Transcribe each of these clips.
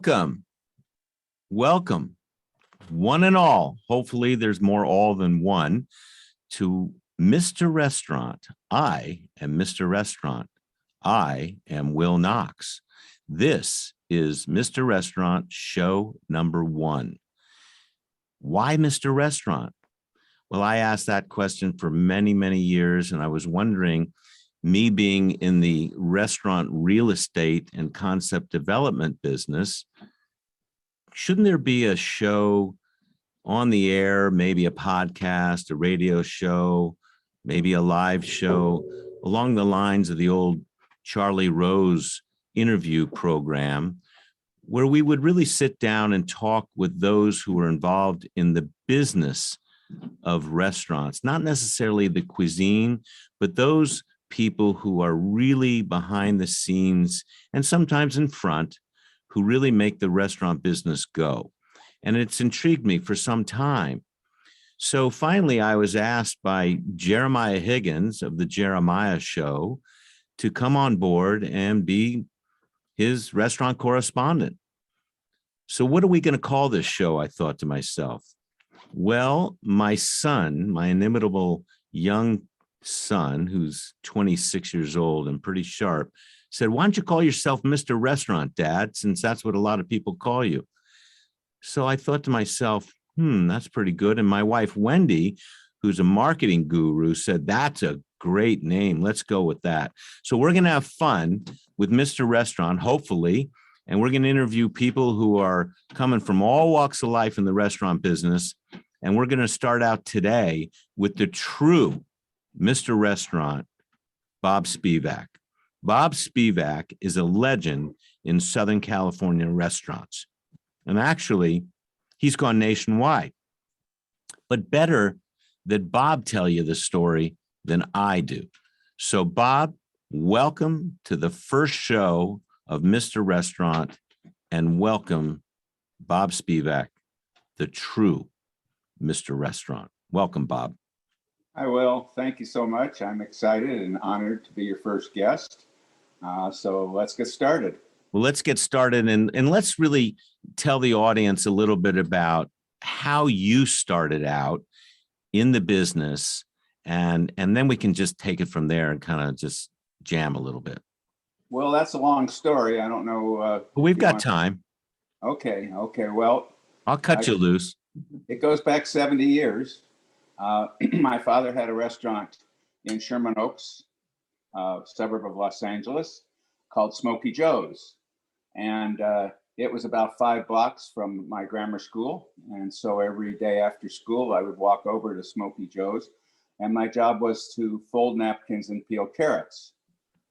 Welcome, welcome, one and all. Hopefully there's more all than one to Mr. Restaurant. I am Mr. Restaurant. I am Will Knox. This is Mr. Restaurant show number 1. Why Mr. Restaurant? Well, I asked that question for many, many years, and I was wondering, me being in the restaurant real estate and concept development business, shouldn't there be a show on the air, maybe a podcast, a radio show, maybe a live show along the lines of the old Charlie Rose interview program, where we would really sit down and talk with those who are involved in the business of restaurants, not necessarily the cuisine, but those people who are really behind the scenes and sometimes in front, who really make the restaurant business go. And it's intrigued me for some time. So finally, I was asked by Jeremiah Higgins of the Jeremiah Show to come on board and be his restaurant correspondent. So what are we going to call this show? I thought to myself. Well, my son, my inimitable young son, who's 26 years old and pretty sharp, said, why don't you call yourself Mr. Restaurant, Dad, since that's what a lot of people call you. So I thought to myself, that's pretty good. And my wife, Wendy, who's a marketing guru, said, that's a great name. Let's go with that. So we're going to have fun with Mr. Restaurant, hopefully, and we're going to interview people who are coming from all walks of life in the restaurant business. And we're going to start out today with the true Mr. Restaurant, Bob Spivak. Bob Spivak is a legend in Southern California restaurants. And actually, he's gone nationwide. But better that Bob tell you the story than I do. So Bob, welcome to the first show of Mr. Restaurant, and welcome Bob Spivak, the true Mr. Restaurant. Welcome, Bob. Hi, Will. Thank you so much. I'm excited and honored to be your first guest. So let's get started. Well, let's get started and let's really tell the audience a little bit about how you started out in the business, and then we can just take it from there and kind of just jam a little bit. Well, that's a long story. I don't know. We've got time. Okay. Well, I'll cut you loose. It goes back 70 years. My father had a restaurant in Sherman Oaks, suburb of Los Angeles, called Smokey Joe's. And it was about 5 blocks from my grammar school. And so every day after school, I would walk over to Smokey Joe's. And my job was to fold napkins and peel carrots.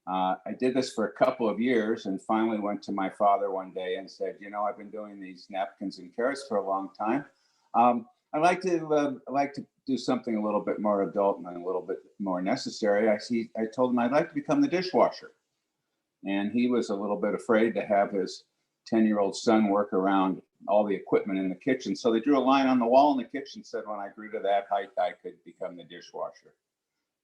I did this for a couple of years and finally went to my father one day and said, I've been doing these napkins and carrots for a long time. I'd like to do something a little bit more adult and a little bit more necessary. I told him I'd like to become the dishwasher. And he was a little bit afraid to have his 10-year-old son work around all the equipment in the kitchen. So they drew a line on the wall in the kitchen, said when I grew to that height, I could become the dishwasher.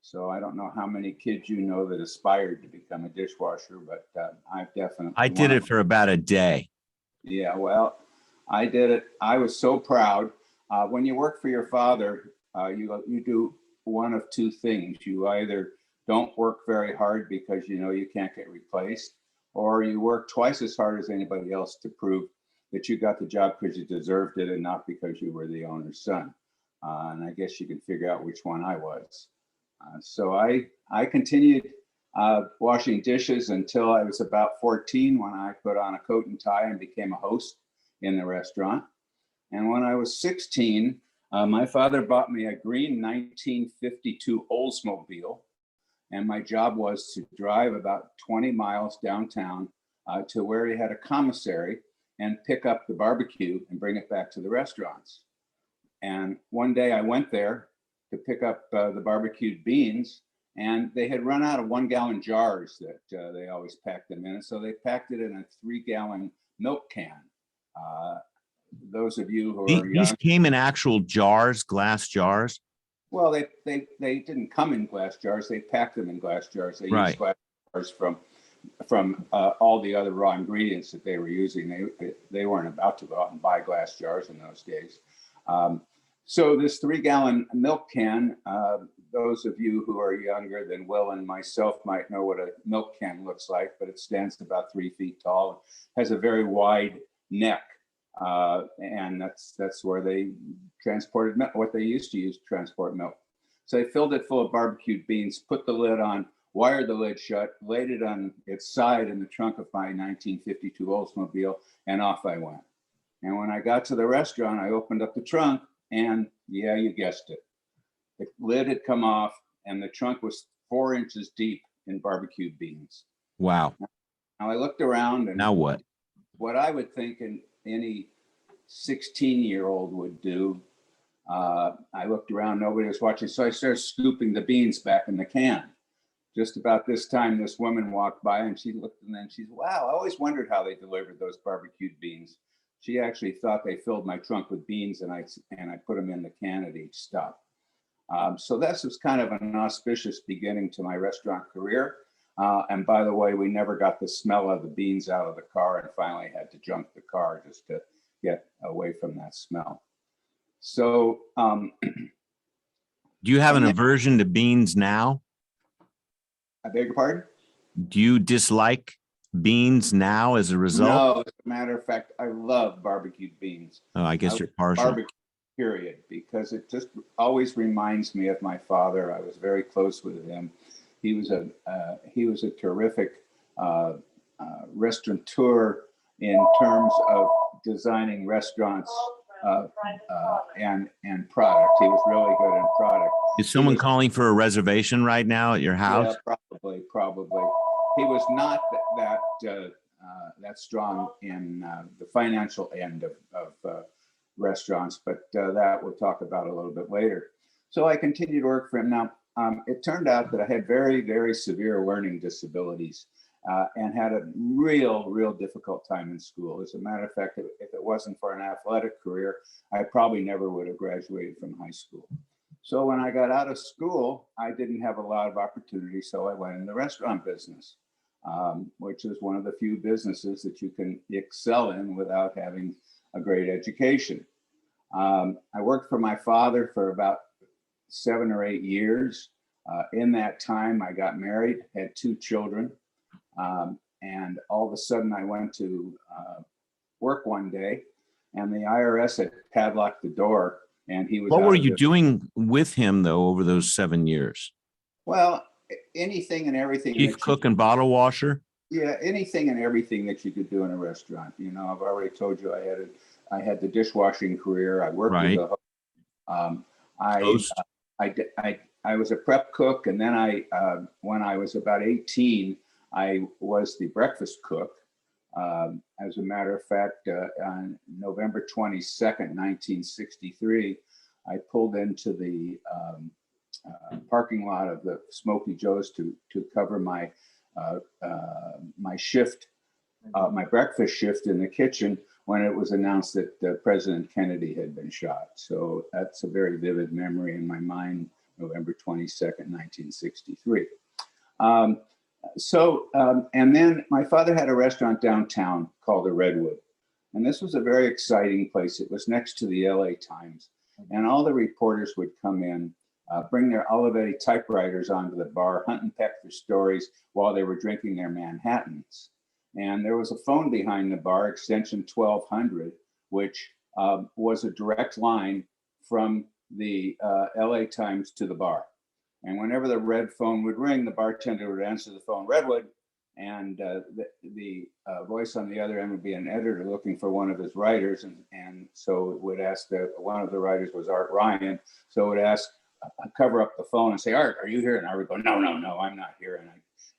So I don't know how many kids you know that aspired to become a dishwasher, but I've definitely. I did it for about a day. Yeah, well, I did it. I was so proud. When you work for your father, you do one of two things. You either don't work very hard because you can't get replaced, or you work twice as hard as anybody else to prove that you got the job because you deserved it and not because you were the owner's son. And I guess you can figure out which one I was. So I continued washing dishes until I was about 14, when I put on a coat and tie and became a host in the restaurant. And when I was 16, my father bought me a green 1952 Oldsmobile. And my job was to drive about 20 miles downtown to where he had a commissary and pick up the barbecue and bring it back to the restaurants. And one day I went there to pick up the barbecued beans, and they had run out of 1-gallon jars that they always packed them in. And so they packed it in a 3-gallon milk can. Those of you who are young. These came in actual jars, glass jars? Well, they didn't come in glass jars. They packed them in glass jars. They used glass jars from from all the other raw ingredients that they were using. They weren't about to go out and buy glass jars in those days. So this 3-gallon milk can, those of you who are younger than Will and myself might know what a milk can looks like, but it stands about 3 feet tall, has a very wide neck. And that's where they transported milk, what they used to use to transport milk. So they filled it full of barbecued beans, put the lid on, wired the lid shut, laid it on its side in the trunk of my 1952 Oldsmobile, and off I went. And when I got to the restaurant, I opened up the trunk, and yeah, you guessed it. The lid had come off, and the trunk was 4 inches deep in barbecued beans. Wow. Now I looked around, and Now what? What I would think any 16-year-old would do. I looked around, nobody was watching, so I started scooping the beans back in the can. Just about this time, this woman walked by, and she looked, and then she's, wow, I always wondered how they delivered those barbecued beans. She actually thought they filled my trunk with beans, and I put them in the can at each stop. So this was kind of an auspicious beginning to my restaurant career. And by the way, we never got the smell of the beans out of the car, and finally had to junk the car just to get away from that smell. So, Do you have an aversion to beans now? I beg your pardon? Do you dislike beans now as a result? No, as a matter of fact, I love barbecued beans. Oh, I guess you're partial. Barbecue, period, because it just always reminds me of my father. I was very close with him. He was a terrific restaurateur in terms of designing restaurants and product. He was really good in product. Is someone calling for a reservation right now at your house? Yeah, probably. He was not that strong in the financial end of restaurants, but that we'll talk about a little bit later. So I continued to work for him. Now, it turned out that I had very, very severe learning disabilities and had a real difficult time in school. As a matter of fact, if it wasn't for an athletic career, I probably never would have graduated from high school. So when I got out of school, I didn't have a lot of opportunity, so I went in the restaurant business, which is one of the few businesses that you can excel in without having a great education. I worked for my father for about 7 or 8 years. In that time, I got married, had 2 children, and all of a sudden I went to work one day, and the IRS had padlocked the door, and he was. What were you doing with him though over those 7 years? Well, anything and everything. Chief cook and bottle washer. Yeah, anything and everything that you could do in a restaurant. You know, I've already told you I had the dishwashing career. I worked Right. with I was a prep cook, and then when I was about 18, I was the breakfast cook. As a matter of fact, on November 22nd, 1963, I pulled into the parking lot of the Smokey Joe's to cover my my shift, my breakfast shift in the kitchen, when it was announced that President Kennedy had been shot. So that's a very vivid memory in my mind, November 22nd, 1963. And then my father had a restaurant downtown called the Redwood. And this was a very exciting place. It was next to the LA Times. And all the reporters would come in, bring their Olivetti typewriters onto the bar, hunt and peck for stories while they were drinking their Manhattans. And there was a phone behind the bar, extension 1200, which was a direct line from the LA Times to the bar. And whenever the red phone would ring, the bartender would answer the phone, Redwood, and the voice on the other end would be an editor looking for one of his writers. And so it would ask one of the writers was Art Ryan. So it would ask, cover up the phone and say, Art, are you here? And I would go, no, I'm not here.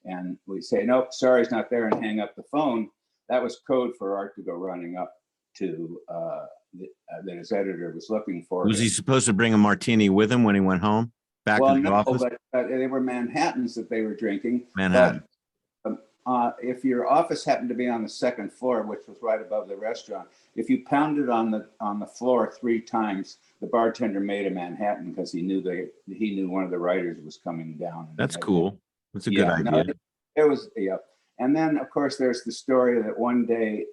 And we'd say, nope, sorry, he's not there, and hang up the phone. That was code for Art to go running up to that his editor was looking for. Was he supposed to bring a martini with him when he went home? Back to the office? But they were Manhattans that they were drinking. Manhattan. But if your office happened to be on the second floor, which was right above the restaurant, if you pounded on the floor 3 times, the bartender made a Manhattan because he knew one of the writers was coming down. That's cool. That's a good idea. It was, yeah. And then, of course, there's the story that one day,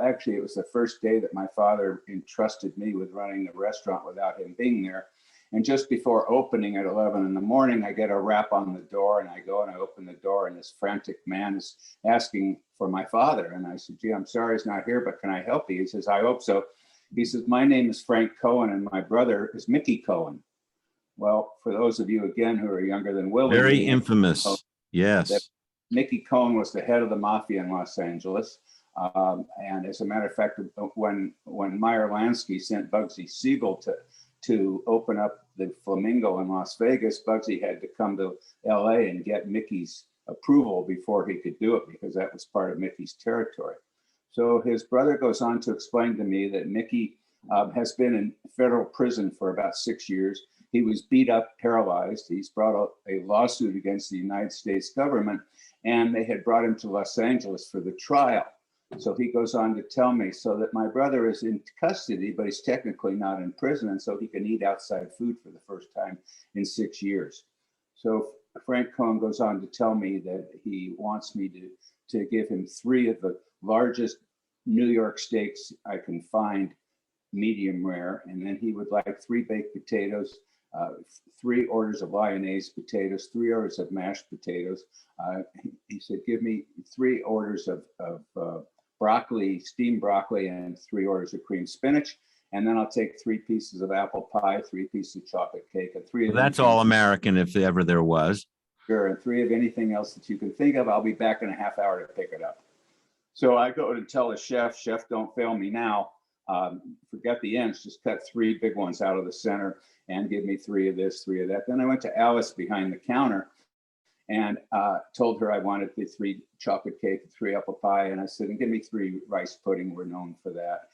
actually, it was the first day that my father entrusted me with running the restaurant without him being there. And just before opening at 11 in the morning, I get a rap on the door, and I go and I open the door, and this frantic man is asking for my father. And I said, gee, I'm sorry he's not here, but can I help you? He says, I hope so. He says, my name is Frank Cohen, and my brother is Mickey Cohen. Well, for those of you, again, who are younger than Willie. Very infamous. Yes. Mickey Cohen was the head of the mafia in Los Angeles. And as a matter of fact, when Meyer Lansky sent Bugsy Siegel to open up the Flamingo in Las Vegas, Bugsy had to come to LA and get Mickey's approval before he could do it, because that was part of Mickey's territory. So his brother goes on to explain to me that Mickey has been in federal prison for about 6 years. He was beat up, paralyzed. He's brought a lawsuit against the United States government, and they had brought him to Los Angeles for the trial. So he goes on to tell me, so that my brother is in custody, but he's technically not in prison, and so he can eat outside food for the first time in 6 years. So Frank Cohen goes on to tell me that he wants me to give him 3 of the largest New York steaks I can find, medium rare, and then he would like 3 baked potatoes, 3 orders of lyonnaise potatoes, 3 orders of mashed potatoes. He said, give me 3 orders of broccoli, steamed broccoli, and 3 orders of cream spinach. And then I'll take 3 pieces of apple pie, 3 pieces of chocolate cake, and 3 of That's all American, if ever there was. Sure, and 3 of anything else that you can think of. I'll be back in a half hour to pick it up. So I go to tell the chef, don't fail me now. Forget the ends, just cut 3 big ones out of the center and give me 3 of this, 3 of that. Then I went to Alice behind the counter and told her I wanted the 3 chocolate cake, 3 apple pie. And I said, and give me 3 rice pudding. We're known for that.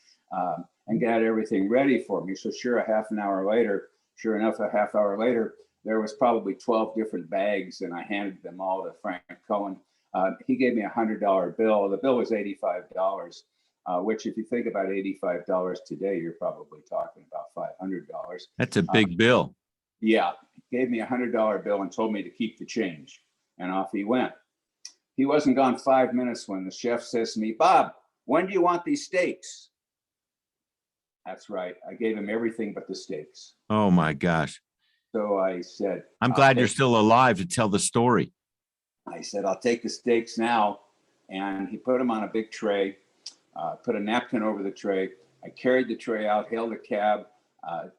And got everything ready for me. So sure enough, a half hour later, there was probably 12 different bags, and I handed them all to Frank Cohen. He gave me a $100 bill. The bill was $85. Which if you think about $85 today, you're probably talking about $500. That's a big bill. Yeah, he gave me a $100 bill and told me to keep the change, and off he went. He wasn't gone 5 minutes when the chef says to me, Bob, when do you want these steaks? That's right. I gave him everything but the steaks. Oh my gosh. So I said, I'm glad you're still alive to tell the story. I said, I'll take the steaks now. And he put them on a big tray. Put a napkin over the tray. I carried the tray out, hailed a cab,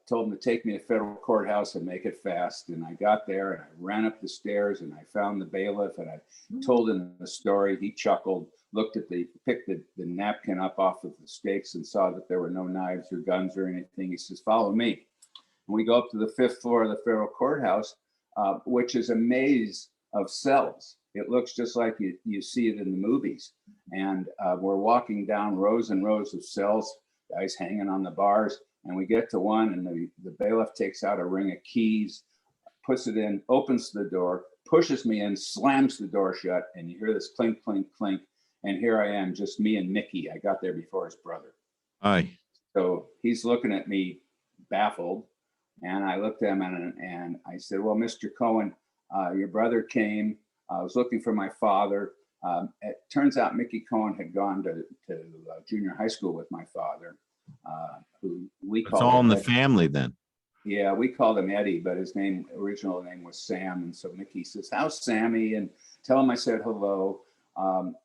told him to take me to federal courthouse and make it fast. And I got there and I ran up the stairs and I found the bailiff and I told him the story. He chuckled, picked the napkin up off of the steaks and saw that there were no knives or guns or anything. He says, follow me. And we go up to the 5th floor of the federal courthouse, which is a maze of cells. It looks just like you see it in the movies. And we're walking down rows and rows of cells, guys hanging on the bars. And we get to one and the bailiff takes out a ring of keys, puts it in, opens the door, pushes me in, slams the door shut. And you hear this clink, clink, clink. And here I am, just me and Mickey. I got there before his brother. Aye. So he's looking at me baffled. And I looked at him and I said, well, Mr. Cohen, your brother came. I was looking for my father. It turns out Mickey Cohen had gone to junior high school with my father, who we call. It's all in the family then. Yeah, we called him Eddie, but his original name was Sam. And so Mickey says, how's Sammy? And tell him I said hello.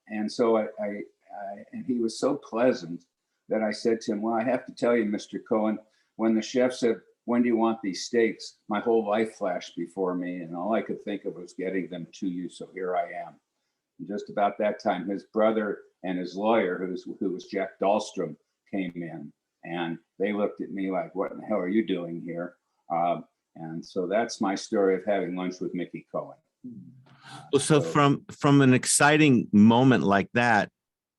And so and he was so pleasant that I said to him, well, I have to tell you, Mr. Cohen, when the chef said, when do you want these steaks? My whole life flashed before me, and all I could think of was getting them to you. So here I am. And just about that time, his brother and his lawyer, who was Jack Dahlstrom, came in, and they looked at me like, what in the hell are you doing here? And so that's my story of having lunch with Mickey Cohen. So from an exciting moment like that,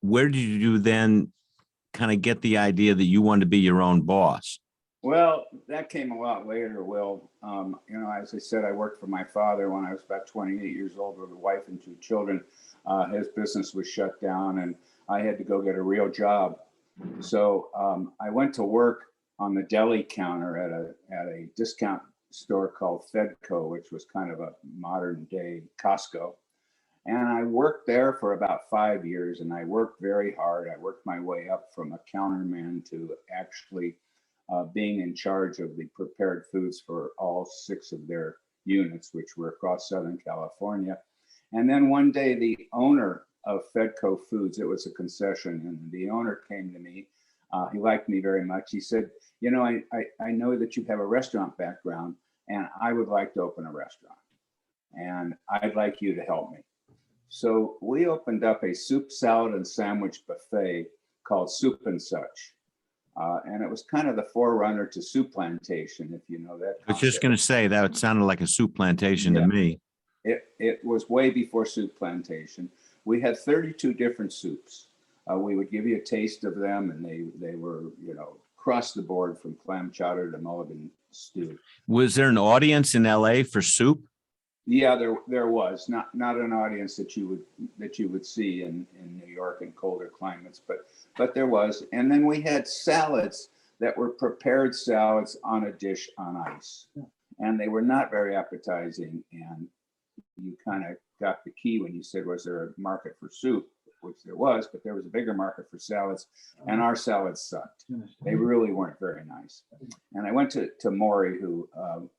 where did you then kind of get the idea that you wanted to be your own boss? Well, that came a lot later, Will. As I said, I worked for my father when I was about 28 years old with a wife and 2 children. His business was shut down and I had to go get a real job. So I went to work on the deli counter at a discount store called Fedco, which was kind of a modern day Costco. And I worked there for about 5 years, and I worked very hard. I worked my way up from a counterman to actually being in charge of the prepared foods for all 6 of their units, which were across Southern California. And then one day, the owner of Fedco Foods, it was a concession, and the owner came to me. He liked me very much. He said, you know, I know that you have a restaurant background, and I would like to open a restaurant, and I'd like you to help me. So we opened up a soup, salad, and sandwich buffet called Soup and Such. And it was kind of the forerunner to Soup Plantation, if you know that. I was just going to say that it sounded like a soup plantation to me. It was way before Soup Plantation. We had 32 different soups. We would give you a taste of them, and they were, you know, across the board from clam chowder to mulligan stew. Was there an audience in LA for soup? Yeah, there was not an audience that you would see in New York and colder climates, but there was. And then we had salads that were prepared salads on a dish on ice, and they were not very appetizing. And you kind of got the key when you said, was there a market for soup? Which there was, but there was a bigger market for salads, and our salads sucked. They really weren't very nice. And I went to Maury, who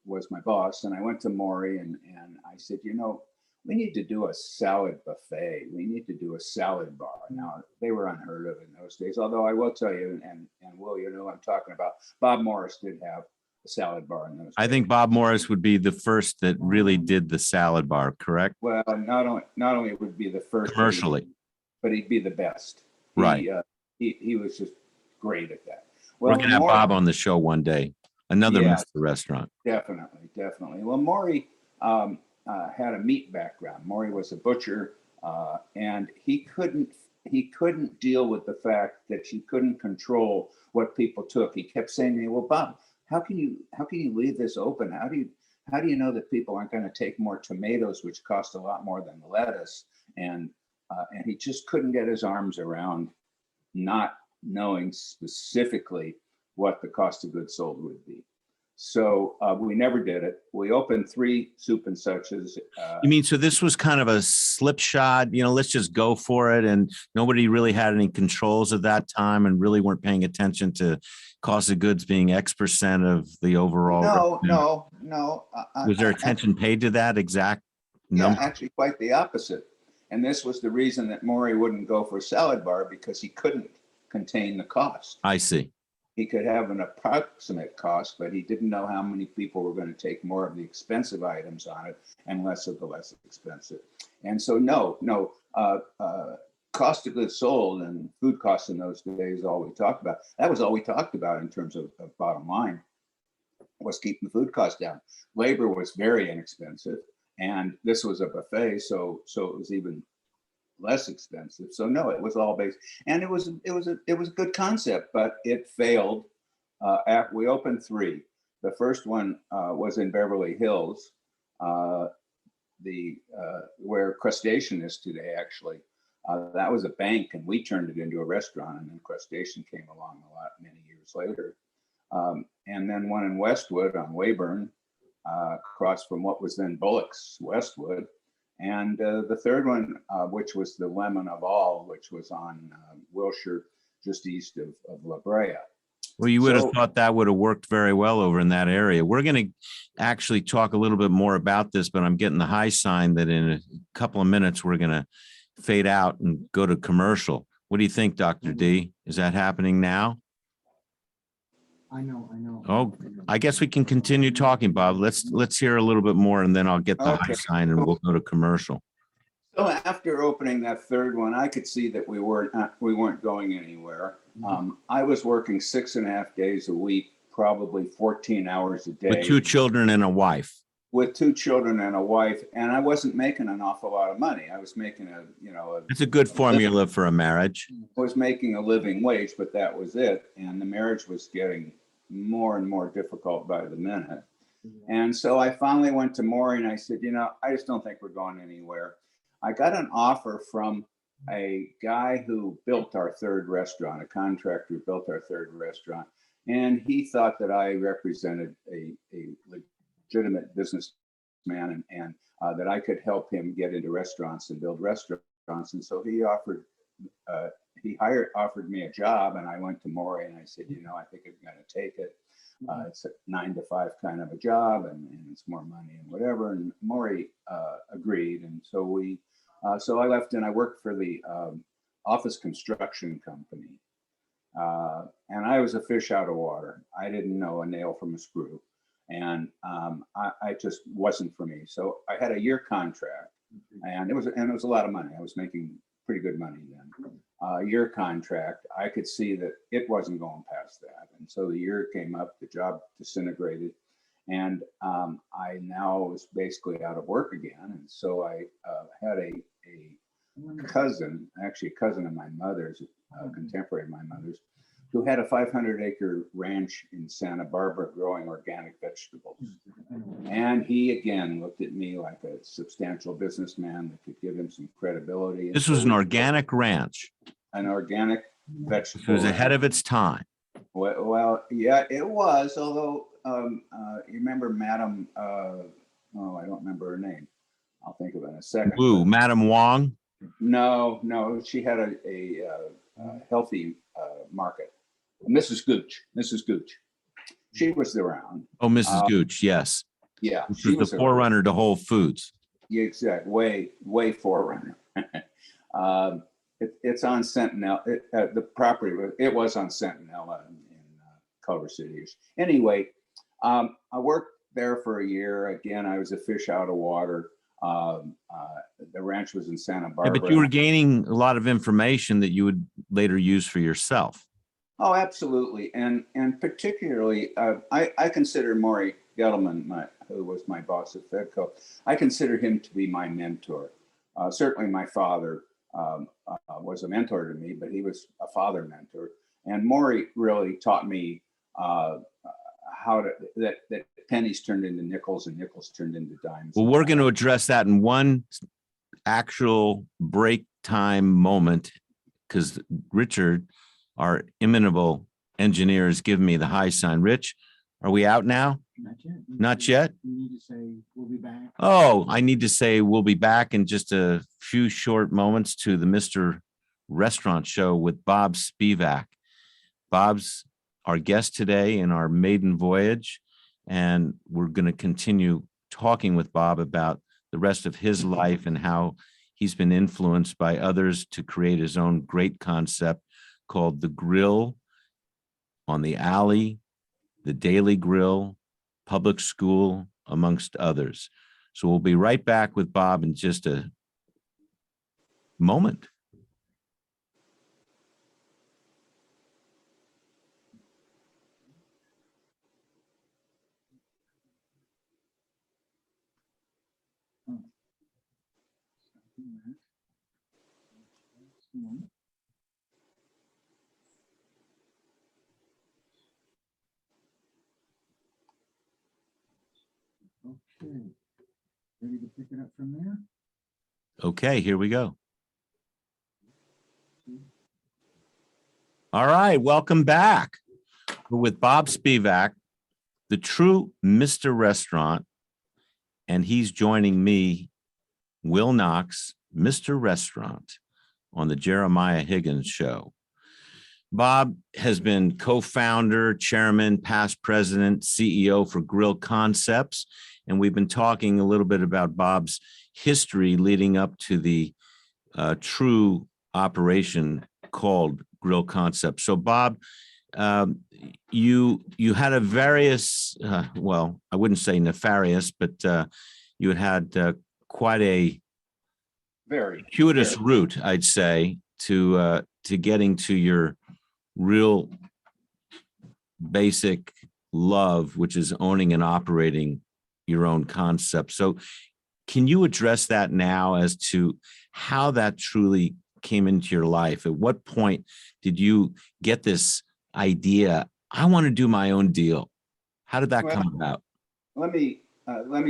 was my boss, and I went to Maury and I said, you know, we need to do a salad buffet. We need to do a salad bar. Now, they were unheard of in those days, although I will tell you, and Will, you know what I'm talking about, Bob Morris did have a salad bar in those days. I think Bob Morris would be the first that really did the salad bar, correct? Well, not only would be the first Commercially. but he'd be the best. Right. He was just great at that. Well, we're going to have Bob on the show one day. Another Mr. Restaurant. Definitely. Well, Maury had a meat background. Maury was a butcher, and he couldn't deal with the fact that you couldn't control what people took. He kept saying to me, well, Bob, how can you leave this open? How do you know that people aren't going to take more tomatoes, which cost a lot more than lettuce? And he just couldn't get his arms around not knowing specifically what the cost of goods sold would be. So we never did it. We opened 3 Soup and Suches. You mean, so this was kind of a slipshod, you know, let's just go for it. And nobody really had any controls at that time and really weren't paying attention to cost of goods being X% of the overall. No. Was there attention paid to that exact number? Yeah, actually quite the opposite. And this was the reason that Maury wouldn't go for a salad bar, because he couldn't contain the cost. I see. He could have an approximate cost, but he didn't know how many people were going to take more of the expensive items on it and less of the less expensive. And so cost of goods sold and food costs in those days, all we talked about. That was all we talked about in terms of bottom line, was keeping the food costs down. Labor was very inexpensive. And this was a buffet, so it was even less expensive. So no, it was all based, and it was a good concept, but it failed. We opened 3. The first one was in Beverly Hills, where Crustacean is today. Actually, that was a bank, and we turned it into a restaurant. And then Crustacean came along many years later, and then one in Westwood on Weyburn. Across from what was then Bullock's Westwood, and the third one, which was the Lemon of All, which was on Wilshire, just east of La Brea. Well, you would have thought that would have worked very well over in that area. We're going to actually talk a little bit more about this, but I'm getting the high sign that in a couple of minutes we're going to fade out and go to commercial. What do you think, Dr. D? Is that happening now? I know. Oh, I guess we can continue talking, Bob. Let's hear a little bit more, and then I'll get the high sign and we'll go to commercial. So after opening that third one, I could see that we weren't going anywhere. I was working 6.5 days a week, probably 14 hours a day. With 2 children and a wife. With 2 children and a wife, and I wasn't making an awful lot of money. I was making It's a good formula for a marriage. I was making a living wage, but that was it. And the marriage was getting more and more difficult by the minute. And so I finally went to Maury and I said, you know, I just don't think we're going anywhere. I got an offer from a guy who built our 3rd restaurant, a contractor who built our 3rd restaurant. And he thought that I represented a legitimate business businessman, and that I could help him get into restaurants and build restaurants. And so he offered me a job, and I went to Maury and I said, you know, I think I'm going to take it. It's a 9 to 5 kind of a job, and it's more money and whatever. And Maury agreed, and so so I left and I worked for the office construction company. And I was a fish out of water. I didn't know a nail from a screw, and I just wasn't for me. So I had a year contract, and it was a lot of money. I was making pretty good money then. Year contract, I could see that it wasn't going past that, and so the year came up, the job disintegrated, and I now was basically out of work again. And so I had a cousin, actually a cousin of my mother's, contemporary of my mother's, who had a 500-acre ranch in Santa Barbara growing organic vegetables. And he again looked at me like a substantial businessman that could give him some credibility. And This was an organic ranch. An organic vegetable. It was ahead of its time. Well, yeah, it was. Although you remember Madam, oh, I don't remember her name. I'll think of it in a second. Ooh, Madam Wong. No, she had a healthy market. Mrs. Gooch. She was around. Oh, Mrs. Gooch, yes. Yeah. She was the forerunner to Whole Foods. Yeah, exactly. Way forerunner. It's on Sentinel. The property, it was on Sentinel in Culver City. Anyway, I worked there for a year. Again, I was a fish out of water. The ranch was in Santa Barbara. Yeah, but you were gaining a lot of information that you would later use for yourself. Oh, absolutely. And particularly, I consider Maury Gettleman, who was my boss at Fedco, I consider him to be my mentor. Certainly my father was a mentor to me, but he was a father mentor. And Maury really taught me that pennies turned into nickels and nickels turned into dimes. Well, we're going to address that in one actual break time moment, because Richard, our inimitable engineer, has given me the high sign. Rich, are we out now? Not yet. Not yet? You need to say, we'll be back. Oh, I need to say we'll be back in just a few short moments to the Mr. Restaurant Show with Bob Spivak. Bob's our guest today in our maiden voyage, and we're going to continue talking with Bob about the rest of his life and how he's been influenced by others to create his own great concept called the Grill on the Alley, the Daily Grill, Public School, amongst others. So we'll be right back with Bob in just a moment. Okay. Ready to pick it up from there? Okay, here we go. All right, welcome back. We're with Bob Spivak, the true Mr. Restaurant, and he's joining me, Will Knox, Mr. Restaurant, on the Jeremiah Higgins Show. Bob has been co-founder, chairman, past president, CEO for Grill Concepts, and we've been talking a little bit about Bob's history leading up to the true operation called Grill Concepts. So, Bob, you had a various, well, I wouldn't say nefarious, but you had quite a Very circuitous route, I'd say, to getting to your real basic love, which is owning and operating your own concept. So can you address that now as to how that truly came into your life? At what point did you get this idea, I want to do my own deal? How did that come about? Let me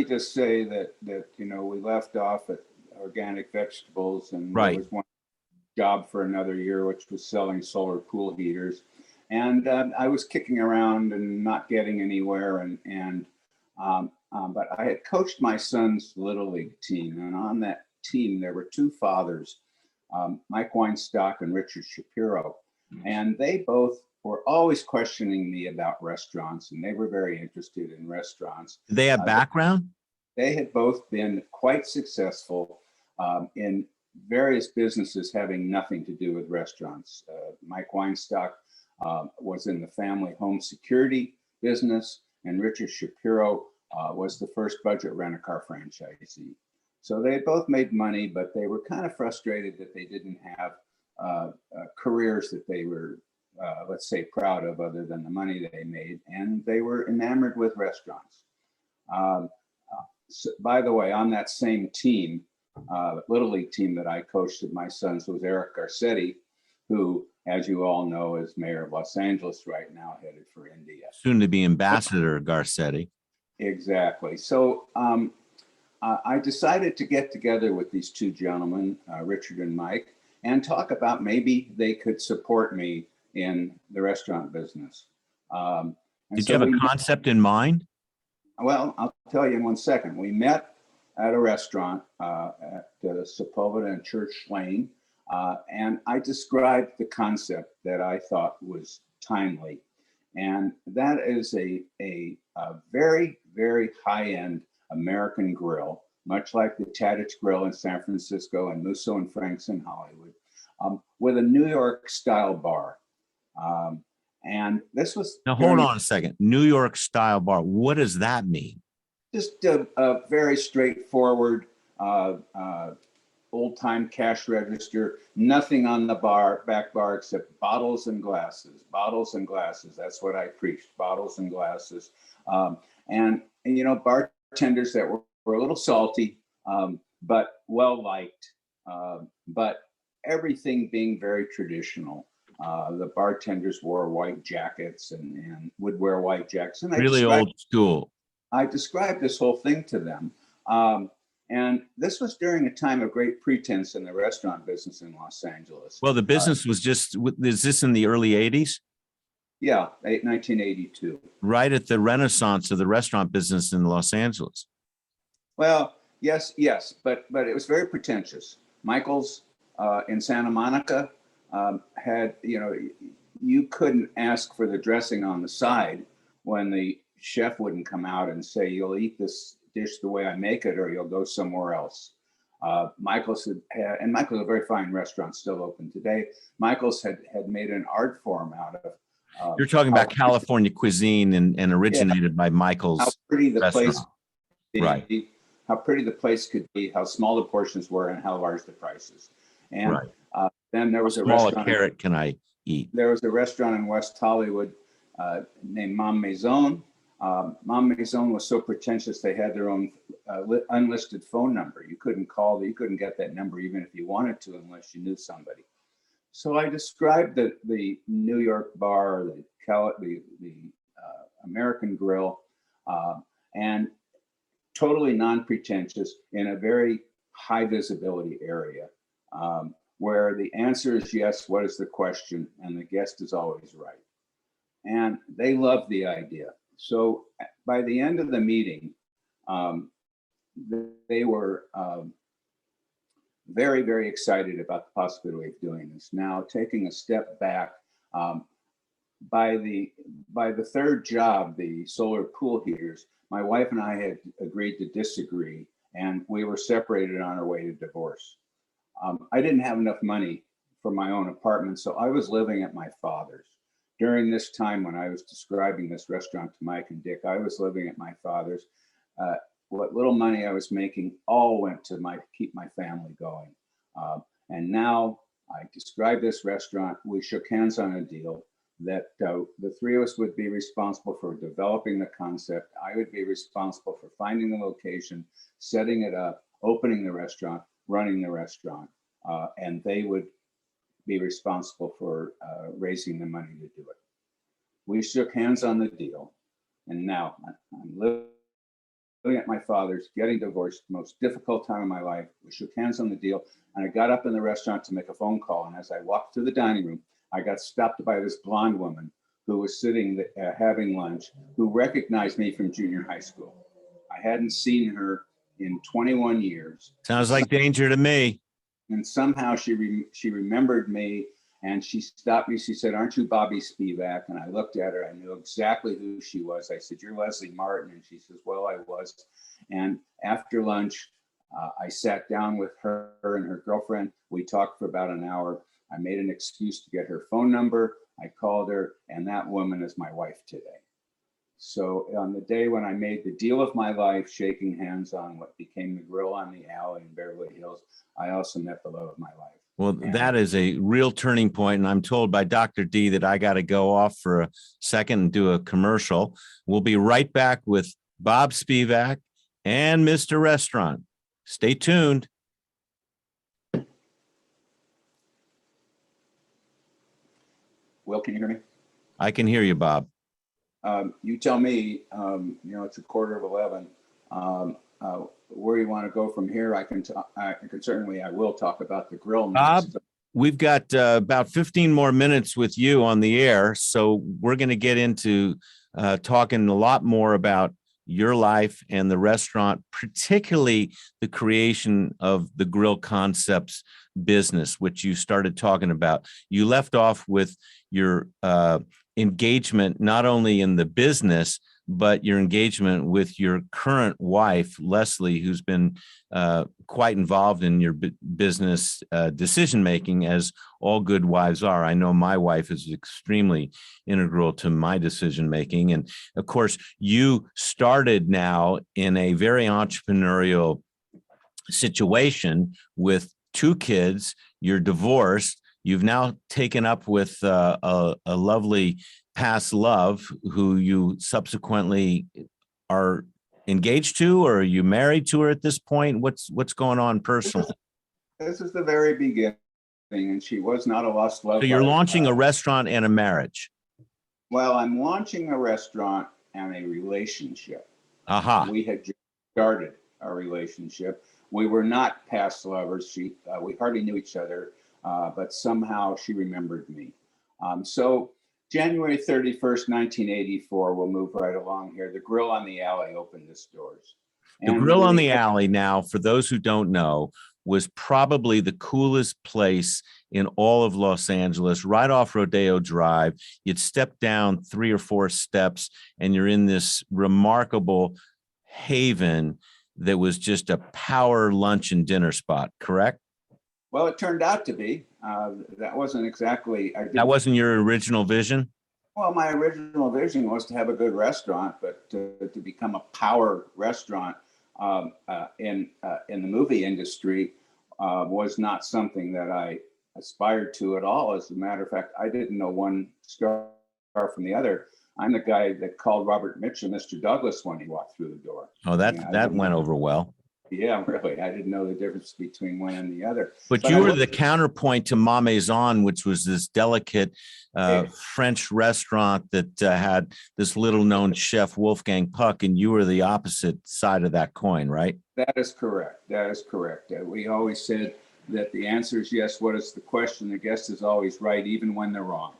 just say that you know, we left off at organic vegetables, and Right. there was one job for another year, which was selling solar pool heaters, and I was kicking around and not getting anywhere, and but I had coached my son's Little League team. And on that team, there were two fathers, Mike Weinstock and Richard Shapiro. And they both were always questioning me about restaurants, and they were very interested in restaurants. Did they have background? They had both been quite successful in various businesses having nothing to do with restaurants. Mike Weinstock was in the family home security business, and Richard Shapiro was the first budget rent-a-car franchisee. So they had both made money, but they were kind of frustrated that they didn't have careers that they were, let's say, proud of other than the money they made, and they were enamored with restaurants. So, by the way, on that same team, Little League team that I coached at my son's was Eric Garcetti, who, as you all know, is mayor of Los Angeles right now, headed for India. Soon to be Ambassador Garcetti. Exactly. So I decided to get together with these two gentlemen, Richard and Mike, and talk about maybe they could support me in the restaurant business. Did you have a concept in mind? Well, I'll tell you in 1 second. We met at a restaurant at Sepulveda and Church Lane, and I described the concept that I thought was timely. And that is a very, very high-end American grill, much like the Tadich Grill in San Francisco and Musso and Frank's in Hollywood, with a New York style bar. And this was— Now, hold on a second. New York style bar. What does that mean? Just a very straightforward, old-time cash register, nothing on the back bar except bottles and glasses, bottles and glasses. That's what I preached, bottles and glasses. And you know, bartenders that were a little salty, but well-liked, but everything being very traditional. The bartenders wore white jackets and would wear white jackets. And Really old school. I described this whole thing to them. And this was during a time of great pretense in the restaurant business in Los Angeles. Well, the business was just, is this in the early 80s? Yeah, 1982. Right at the renaissance of the restaurant business in Los Angeles. Well, yes, but it was very pretentious. Michael's in Santa Monica had, you know, you couldn't ask for the dressing on the side when the chef wouldn't come out and say, you'll eat this dish the way I make it, or you'll go somewhere else. Michael's had, and Michael's a very fine restaurant, still open today. Michael's had made an art form out of. You're talking about California cuisine and originated by Michael's. How pretty the restaurant. place, be, Right. How pretty the place could be, how small the portions were, and how large the prices. And Right. Then there was a Small restaurant. carrot can I eat? There was a restaurant in West Hollywood named Mom Maison. Mom Maison was so pretentious they had their own unlisted phone number. You couldn't call, you couldn't get that number even if you wanted to unless you knew somebody. So I described the New York bar, the American grill, and totally non-pretentious in a very high visibility area where the answer is yes, what is the question? And the guest is always right. And they loved the idea. So by the end of the meeting, they were very, very excited about the possibility of doing this. Now, taking a step back, by the third job, the solar pool heaters, my wife and I had agreed to disagree, and we were separated on our way to divorce. I didn't have enough money for my own apartment, so I was living at my father's. During this time when I was describing this restaurant to Mike and Dick, I was living at my father's. What little money I was making all went to keep my family going. And now I described this restaurant. We shook hands on a deal that the three of us would be responsible for developing the concept. I would be responsible for finding the location, setting it up, opening the restaurant, running the restaurant, and they would be responsible for raising the money to do it. We shook hands on the deal, and now I'm living at my father's, getting divorced, most difficult time of my life. We shook hands on the deal, and I got up in the restaurant to make a phone call, and as I walked through the dining room, I got stopped by this blonde woman who was sitting having lunch, who recognized me from junior high school. I hadn't seen her in 21 years. Sounds like danger to me. And somehow she remembered me, and she stopped me. She said, "Aren't you Bobby Spivak?" And I looked at her. I knew exactly who she was. I said, "You're Leslie Martin." And she says, "Well, I was." And after lunch, I sat down with her and her girlfriend. We talked for about an hour. I made an excuse to get her phone number. I called her, and that woman is my wife today. So on the day when I made the deal of my life, shaking hands on what became the grill on the alley in Beverly Hills, I also met the love of my life. Well, that is a real turning point, and I'm told by Dr. D that I got to go off for a second and do a commercial. We'll be right back with Bob Spivak and Mr. Restaurant. Stay tuned. Will, can you hear me? I can hear you, Bob. You tell me, it's a 11:15. Where you want to go from here? I will talk about the grill Bob, next. we've got about 15 more minutes with you on the air. So we're going to get into talking a lot more about your life and the restaurant, particularly the creation of the grill concepts business, which you started talking about. You left off with your engagement, not only in the business, but your engagement with your current wife, Leslie, who's been quite involved in your business decision-making, as all good wives are. I know my wife is extremely integral to my decision-making. And of course, you started now in a very entrepreneurial situation with 2 kids. You're divorced. You've now taken up with a lovely past love who you subsequently are engaged to, or are you married to her at this point? What's going on personally? This is the very beginning, and she was not a lost love. So you're launching a restaurant and a marriage. Well, I'm launching a restaurant and a relationship. Aha. We had just started our relationship. We were not past lovers. We hardly knew each other, but somehow she remembered me. So January 31st, 1984, we'll move right along here. The Grill on the Alley opened its doors. The Grill on the Alley, now, for those who don't know, was probably the coolest place in all of Los Angeles, right off Rodeo Drive. You'd step down 3 or 4 steps, and you're in this remarkable haven that was just a power lunch and dinner spot, correct? Well, it turned out to be. That wasn't exactly. That wasn't your original vision? Well, my original vision was to have a good restaurant, but to become a power restaurant in the movie industry was not something that I aspired to at all. As a matter of fact, I didn't know one star from the other. I'm the guy that called Robert Mitchum Mr. Douglas when he walked through the door. Oh, that went over well. Yeah, really. I didn't know the difference between one and the other. But you were the counterpoint to Ma Maison, which was this delicate French restaurant that had this little known chef, Wolfgang Puck, and you were the opposite side of that coin, right? That is correct. That is correct. We always said that the answer is yes. What is the question? The guest is always right, even when they're wrong.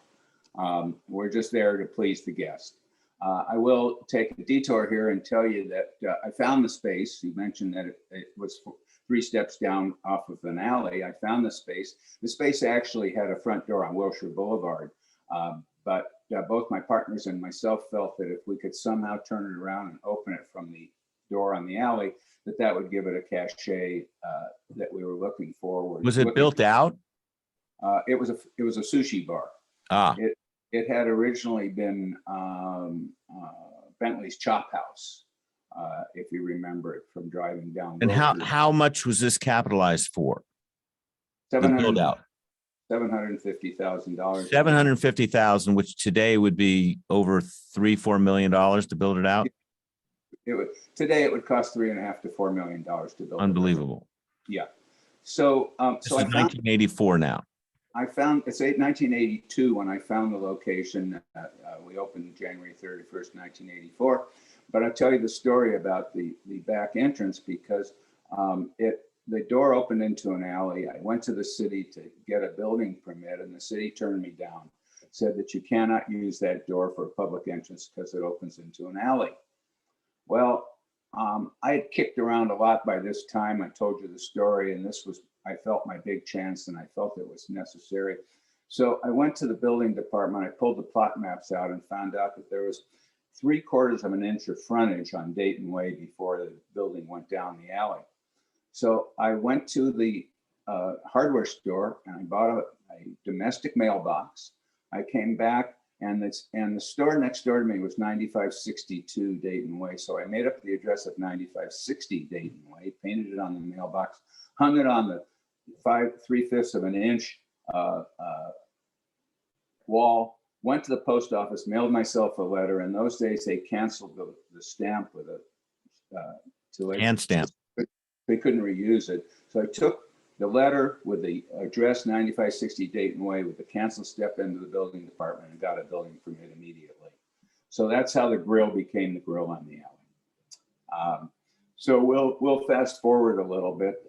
We're just there to please the guest. I will take a detour here and tell you that I found the space. You mentioned that it was 3 steps down off of an alley. I found the space. The space actually had a front door on Wilshire Boulevard. But both my partners and myself felt that if we could somehow turn it around and open it from the door on the alley, that would give it a cachet that we were looking for. Was it built out? It was a sushi bar. Ah. It had originally been Bentley's Chop House, if you remember it from driving down. And how much was this capitalized for? $750,000. $750,000, which today would be over $3-4 million to build it out. Today it would cost $3.5 to $4 million to build. Unbelievable. Yeah. So this is 1984 now. I found it's 1982 when I found the location. We opened January 31st, 1984. But I'll tell you the story about the back entrance because the door opened into an alley. I went to the city to get a building permit, and the city turned me down. Said that you cannot use that door for a public entrance because it opens into an alley. Well, I had kicked around a lot by this time. I told you the story, and this was, I felt my big chance, and I felt it was necessary. So I went to the building department. I pulled the plot maps out and found out that there was 3/4 of an inch of frontage on Dayton Way before the building went down the alley. So I went to the hardware store and I bought a domestic mailbox. I came back and the store next door to me was 9562 Dayton Way. So I made up the address of 9560 Dayton Way, painted it on the mailbox, hung it on the 3/5 of an inch wall, went to the post office, mailed myself a letter. In those days, they canceled the stamp with a Hand stamp. they couldn't reuse it. So I took the letter with the address 9560 Dayton Way with the cancel step into the building department and got a building permit immediately. So that's how the grill became the grill on the alley. So we'll fast forward a little bit.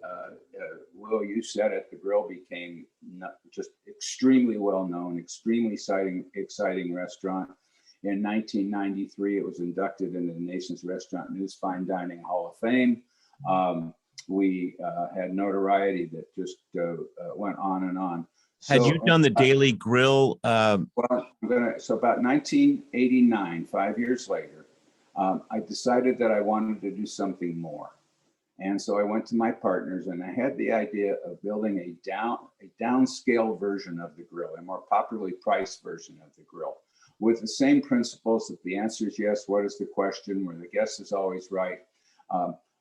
Will, you said it, the grill became just extremely well known, extremely exciting restaurant. In 1993, it was inducted into the nation's Restaurant News Fine Dining Hall of Fame. We had notoriety that just went on and on. Had you done the Daily Grill? Well, so about 1989, 5 years later, I decided that I wanted to do something more. And so I went to my partners and I had the idea of building a downscale version of the grill, a more popularly priced version of the grill, with the same principles that the answer is yes, what is the question, where the guest is always right,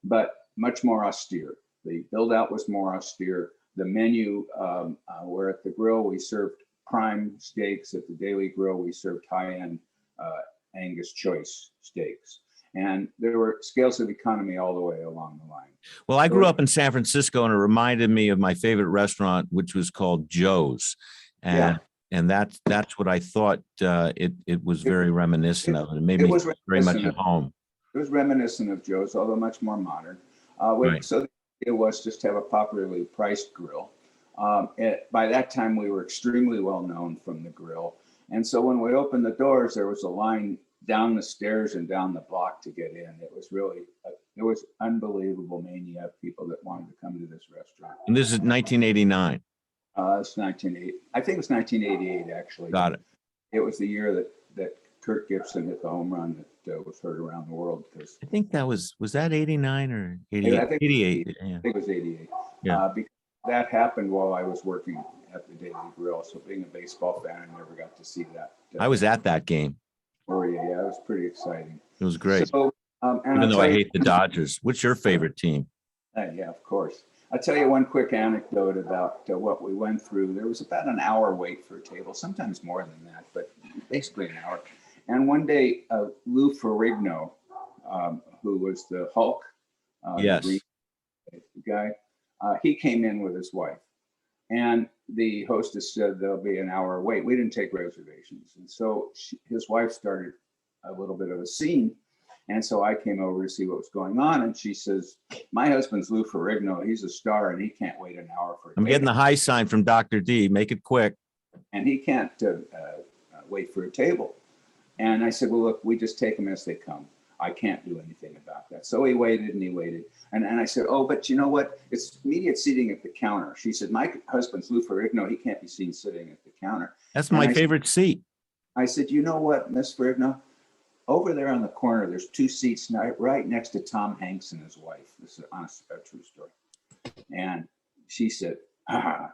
but much more austere. The build out was more austere. The menu, where at the grill we served prime steaks, at the Daily Grill we served high-end Angus choice steaks. And there were scales of economy all the way along the line. Well, I grew up in San Francisco, and it reminded me of my favorite restaurant, which was called Joe's. And that's what I thought it was very reminiscent of. It made me feel very much at home. It was reminiscent of Joe's, although much more modern. Right. So it was just to have a popularly priced grill. By that time, we were extremely well known from the grill. And so when we opened the doors, there was a line down the stairs and down the block to get in. It was really, it was unbelievable mania of people that wanted to come to this restaurant. And this is 1989. It's 1980. I think it was 1988, actually. Got it. It was the year that Kirk Gibson hit the home run that was heard around the world. Because I think that was that 89 or 88? I think 88. I think it was 88. Yeah. Because that happened while I was working at the Daily Grill. So being a baseball fan, I never got to see that. I was at that game. Oh, yeah, it was pretty exciting. It was great. So, even though I hate the Dodgers. What's your favorite team? Yeah, of course. I'll tell you one quick anecdote about what we went through. There was about an hour wait for a table, sometimes more than that, but basically an hour. And one day, Lou Ferrigno, who was the Hulk Yes. guy, he came in with his wife. And the hostess said there'll be an hour wait. We didn't take reservations. And so his wife started a little bit of a scene. And so I came over to see what was going on. And she says, my husband's Lou Ferrigno. He's a star and he can't wait an hour for a I'm table. getting the high sign from Dr. D. Make it quick. And he can't wait for a table. And I said, well, look, we just take them as they come. I can't do anything about that. So he waited and he waited. And I said, oh, but you know what? It's immediate seating at the counter. She said, my husband's Lou Ferrigno. He can't be seen sitting at the counter. That's my favorite seat. I said, you know what, Miss Ferrigno? Over there on the corner, there's 2 seats right next to Tom Hanks and his wife. This is a true story. And she said,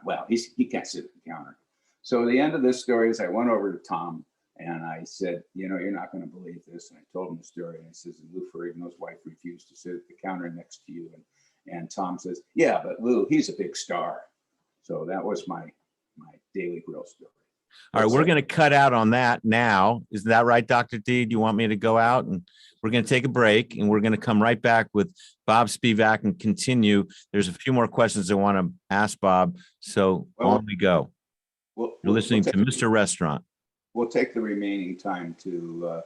well, he can't sit at the counter. So the end of this story is I went over to Tom and I said, you know, you're not going to believe this. And I told him the story. And he says, Lou Ferrigno's wife refused to sit at the counter next to you. And Tom says, yeah, but Lou, he's a big star. So that was my Daily Grill story. All right, we're going to cut out on that now. Is that right, Dr. D? Do you want me to go out? And we're going to take a break, and we're going to come right back with Bob Spivak and continue. There's a few more questions I want to ask Bob. So on we go. You're listening to Mr. Restaurant. We'll take the remaining time to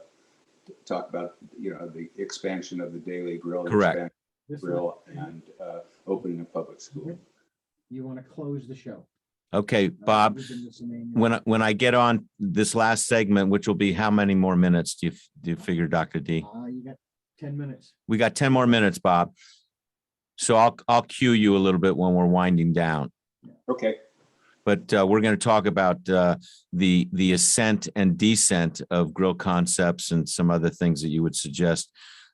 talk about, you know, the expansion of the Daily Grill. Correct. Grill and opening a public school. You want to close the show? Okay, Bob, when I get on this last segment, which will be how many more minutes do you figure, Dr. D? You got 10 minutes. We got 10 more minutes, Bob. So I'll cue you a little bit when we're winding down. Okay. But we're going to talk about the ascent and descent of grill concepts and some other things that you would suggest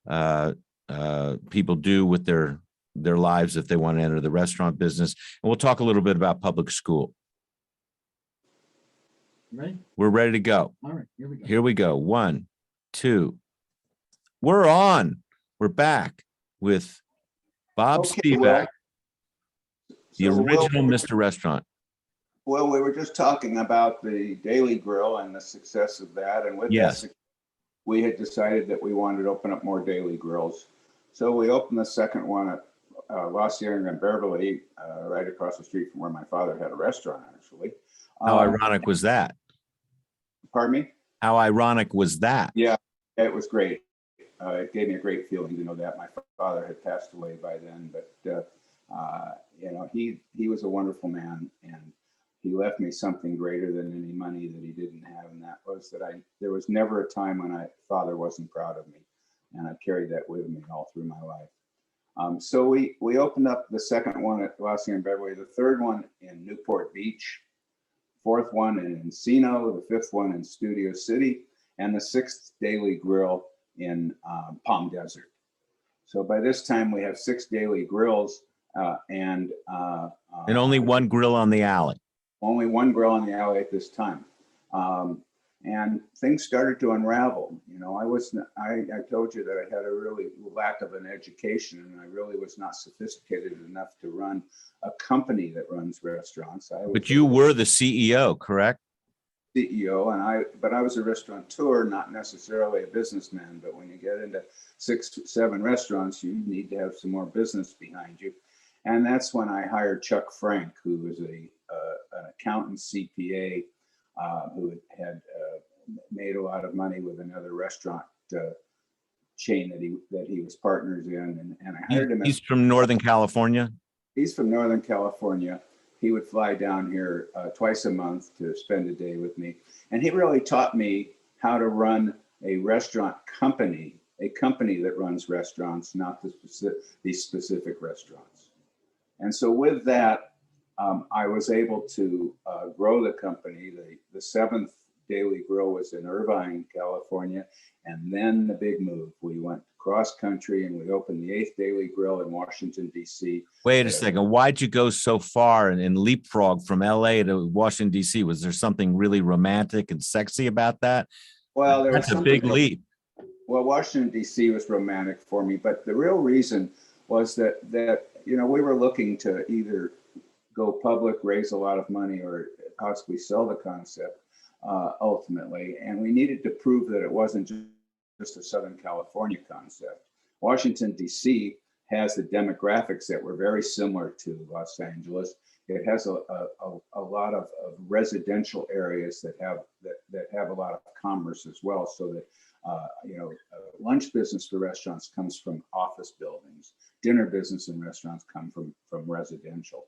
people do with their lives if they want to enter the restaurant business. And we'll talk a little bit about public school. Ready? We're ready to go. All right, here we go. Here we go. 1, 2. We're on. We're back with Bob Okay, Spivak, the so original Mr. Restaurant. Well, we were just talking about the Daily Grill and the success of that. And with Yes. that, we had decided that we wanted to open up more Daily Grills. So we opened the second one at Los Angeles and Beverly, right across the street from where my father had a restaurant, actually. How ironic was that? Pardon me? How ironic was that? Yeah, it was great. It gave me a great feeling to know that my father had passed away by then, but you know, he was a wonderful man, and he left me something greater than any money that he didn't have, and that was that there was never a time when my father wasn't proud of me, and I carried that with me all through my life. So we opened up the second one at Los Angeles Beverly, the third one in Newport Beach, fourth one in Encino, the fifth one in Studio City, and the sixth Daily Grill in Palm Desert. So by this time we have 6 Daily Grills and only one grill on the alley. Only one grill in the alley at this time. And things started to unravel. You know, I told you that I had a really lack of an education, and I really was not sophisticated enough to run a company that runs restaurants. But you were the CEO, correct? CEO, but I was a restaurateur, not necessarily a businessman. But when you get into 6, 7 restaurants, you need to have some more business behind you. And that's when I hired Chuck Frank, who was an accountant CPA who had made a lot of money with another restaurant chain that he was partners in, and I hired him. He's from Northern California. He's from Northern California. He would fly down here twice a month to spend a day with me, and he really taught me how to run a restaurant company, a company that runs restaurants, not these specific restaurants. And so with that, I was able to grow the company. The 7th Daily Grill was in Irvine, California, and then the big move. We went cross country and we opened the 8th Daily Grill in Washington, D.C. Wait a second. Why'd you go so far and leapfrog from L.A. to Washington, D.C.? Was there something really romantic and sexy about that? Well, that's a big leap. Well, Washington, D.C. was romantic for me, but the real reason was that you know, we were looking to either go public, raise a lot of money, or possibly sell the concept ultimately. And we needed to prove that it wasn't just a Southern California concept. Washington, D.C. has the demographics that were very similar to Los Angeles. It has a lot of residential areas that have a lot of commerce as well, so that you know, lunch business for restaurants comes from office buildings. Dinner business and restaurants come from residential.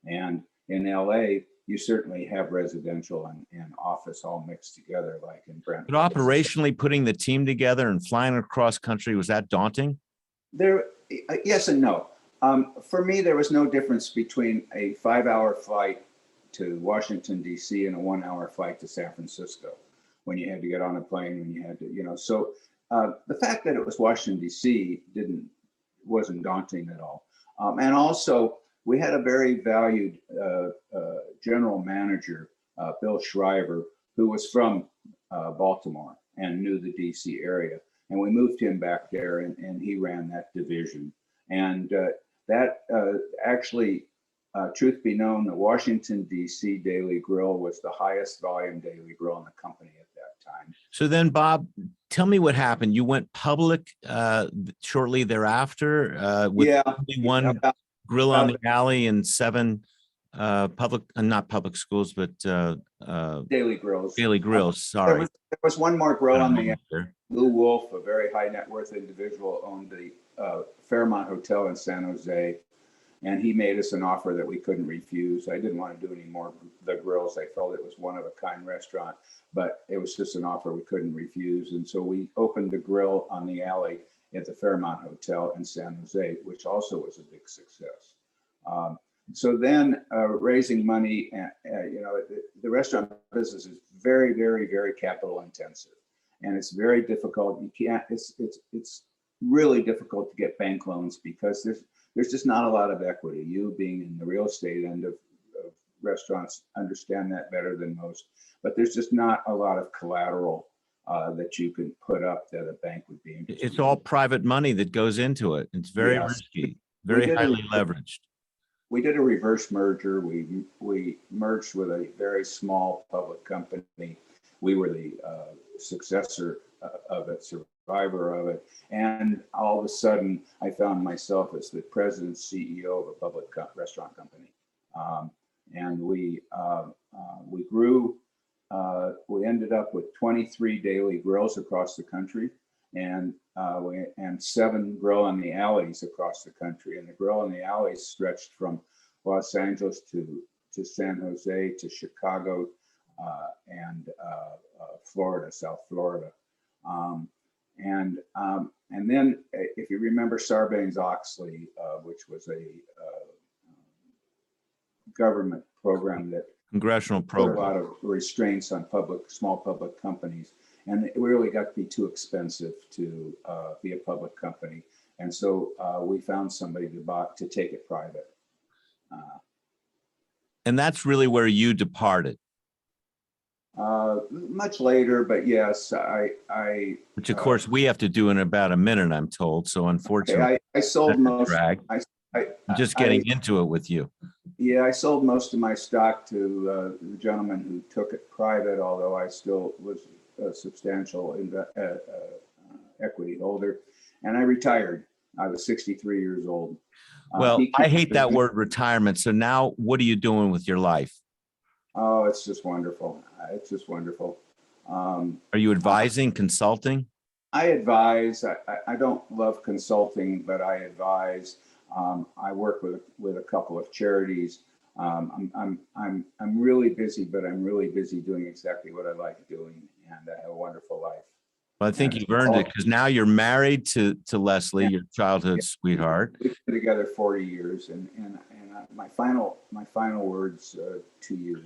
And in LA, you certainly have residential and office all mixed together, like in Brentwood. But operationally, putting the team together and flying across country, was that daunting? Yes and no. For me, there was no difference between a 5-hour flight to Washington, D.C. and a 1-hour flight to San Francisco, when you had to get on a plane, when you had to, you know. So the fact that it was Washington, D.C. wasn't daunting at all. And also, we had a very valued general manager, Bill Shriver, who was from Baltimore and knew the D.C. area. And we moved him back there, and he ran that division. And that actually, truth be known, the Washington, D.C. Daily Grill was the highest volume Daily Grill in the company at that time. So then, Bob, tell me what happened. You went public shortly thereafter with only one grill on the alley and 7 public, not public schools, but Daily Grills. Daily Grills, sorry. There was one more grill on the alley. Lou Wolf, a very high net worth individual, owned the Fairmont Hotel in San Jose, and he made us an offer that we couldn't refuse. I didn't want to do any more of the grills. I felt it was one of a kind restaurant, but it was just an offer we couldn't refuse. And so we opened the grill on the alley at the Fairmont Hotel in San Jose, which also was a big success. So then raising money, the restaurant business is very, very, very capital intensive, and it's very difficult. You can't. It's really difficult to get bank loans because there's just not a lot of equity. You being in the real estate end of restaurants understand that better than most, but there's just not a lot of collateral that you can put up that a bank would be interested It's all private money that goes into it. It's very risky, very highly leveraged. We did a reverse merger. We merged with a very small public company. We were the successor of it, survivor of it. And all of a sudden, I found myself as the president, CEO of a public restaurant company. And we grew. We ended up with 23 daily grills across the country, and 7 grill in the alleys across the country. And the grill in the alleys stretched from Los Angeles to San Jose to Chicago and Florida, South Florida. And then, if you remember Sarbanes-Oxley, which was a government program that Congressional put a program. lot of restraints on small public companies, and it really got to be too expensive to be a public company. And so we found somebody to take it private. And that's really where you departed. Much later, but yes, Which of course we have to do in about a minute, I'm told. So unfortunately, I sold most. drag. I'm just getting into it with you. Yeah, I sold most of my stock to the gentleman who took it private, although I still was a substantial equity holder. And I retired. I was 63 years old. Well, I hate that word retirement. So now what are you doing with your life? Oh, it's just wonderful. It's just wonderful. Are you advising, consulting? I advise. I don't love consulting, but I advise. I work with a couple of charities. I'm really busy, but I'm really busy doing exactly what I like doing, and I have a wonderful life. Well, I think you've earned it because now you're married to Leslie, your childhood sweetheart. We've been together 40 years, and my final words to you,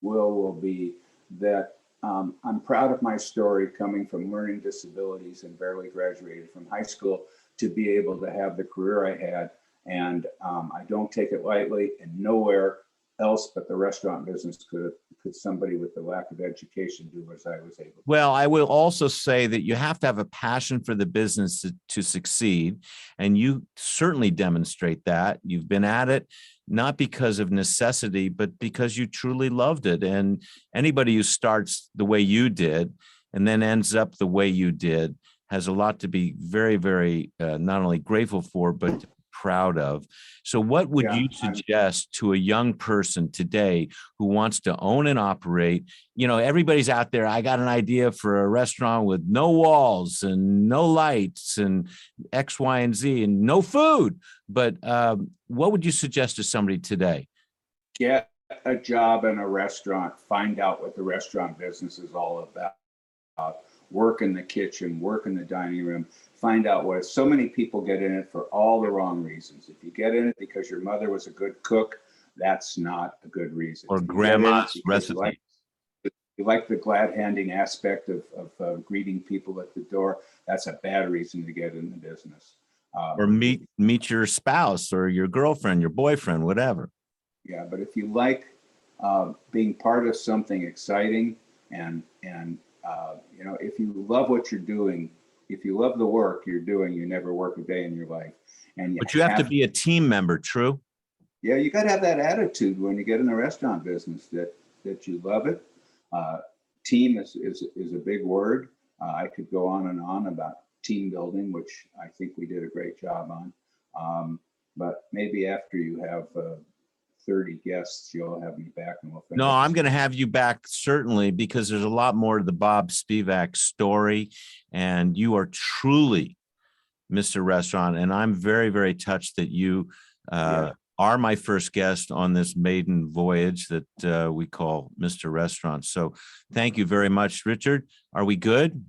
will be that I'm proud of my story, coming from learning disabilities and barely graduated from high school to be able to have the career I had. And I don't take it lightly, and nowhere else but the restaurant business could somebody with the lack of education do as I was able to. Well, I will also say that you have to have a passion for the business to succeed. And you certainly demonstrate that. You've been at it, not because of necessity, but because you truly loved it. And anybody who starts the way you did and then ends up the way you did has a lot to be very, very not only grateful for, but proud of. So what would you suggest to a young person today who wants to own and operate? You know, everybody's out there. I got an idea for a restaurant with no walls and no lights and X, Y, and Z and no food. But what would you suggest to somebody today? Get a job in a restaurant. Find out what the restaurant business is all about. Work in the kitchen, work in the dining room. Find out what so many people get in it for all the wrong reasons. If you get in it because your mother was a good cook, that's not a good reason. Or grandma's recipe. You like the glad handing aspect of greeting people at the door. That's a bad reason to get in the business. Or meet your spouse or your girlfriend, your boyfriend, whatever. Yeah, but if you like being part of something exciting, and you know, if you love what you're doing, if you love the work you're doing, you never work a day in your life. But you have to be a team member, true? Yeah, you got to have that attitude when you get in the restaurant business that you love it. Team is a big word. I could go on and on about team building, which I think we did a great job on. But maybe after you have 30 guests, you'll have me back and we'll finish. No, I'm going to have you back, certainly, because there's a lot more to the Bob Spivak story. And you are truly Mr. Restaurant. And I'm very, very touched that you are my first guest on this maiden voyage that we call Mr. Restaurant. So thank you very much, Richard. Are we good?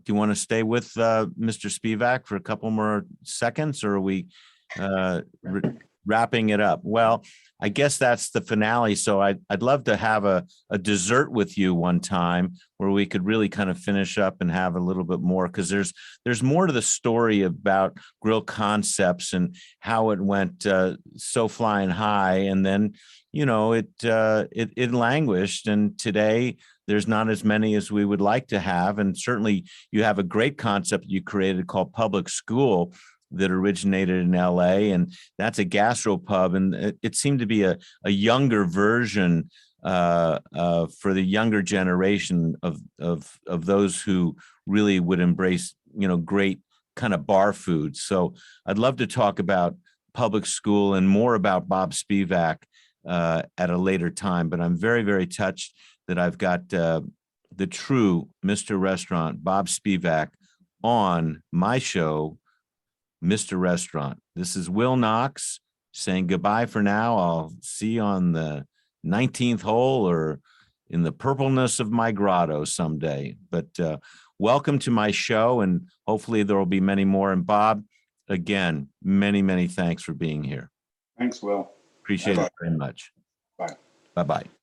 you want to stay with Mr. Spivak for a couple more seconds, or are we wrapping it up? Well, I guess that's the finale. So I'd love to have a dessert with you one time where we could really kind of finish up and have a little bit more, because there's more to the story about Grill Concepts and how it went so flying high, and then it languished, and today there's not as many as we would like to have. And certainly you have a great concept you created called Public School that originated in LA, and that's a gastropub, and it seemed to be a younger version for the younger generation of those who really would embrace great kind of bar food. So I'd love to talk about Public School and more about Bob Spivak at a later time, but I'm very, very touched that I've got the true Mr. Restaurant, Bob Spivak, on my show, Mr. Restaurant. This is Will Knox saying goodbye for now. I'll see you on the 19th hole or in the purpleness of my grotto someday. But welcome to my show, and hopefully there will be many more. And Bob, again, many, many thanks for being here. Thanks, Will. Appreciate Bye-bye. it very much. Bye. Bye-bye.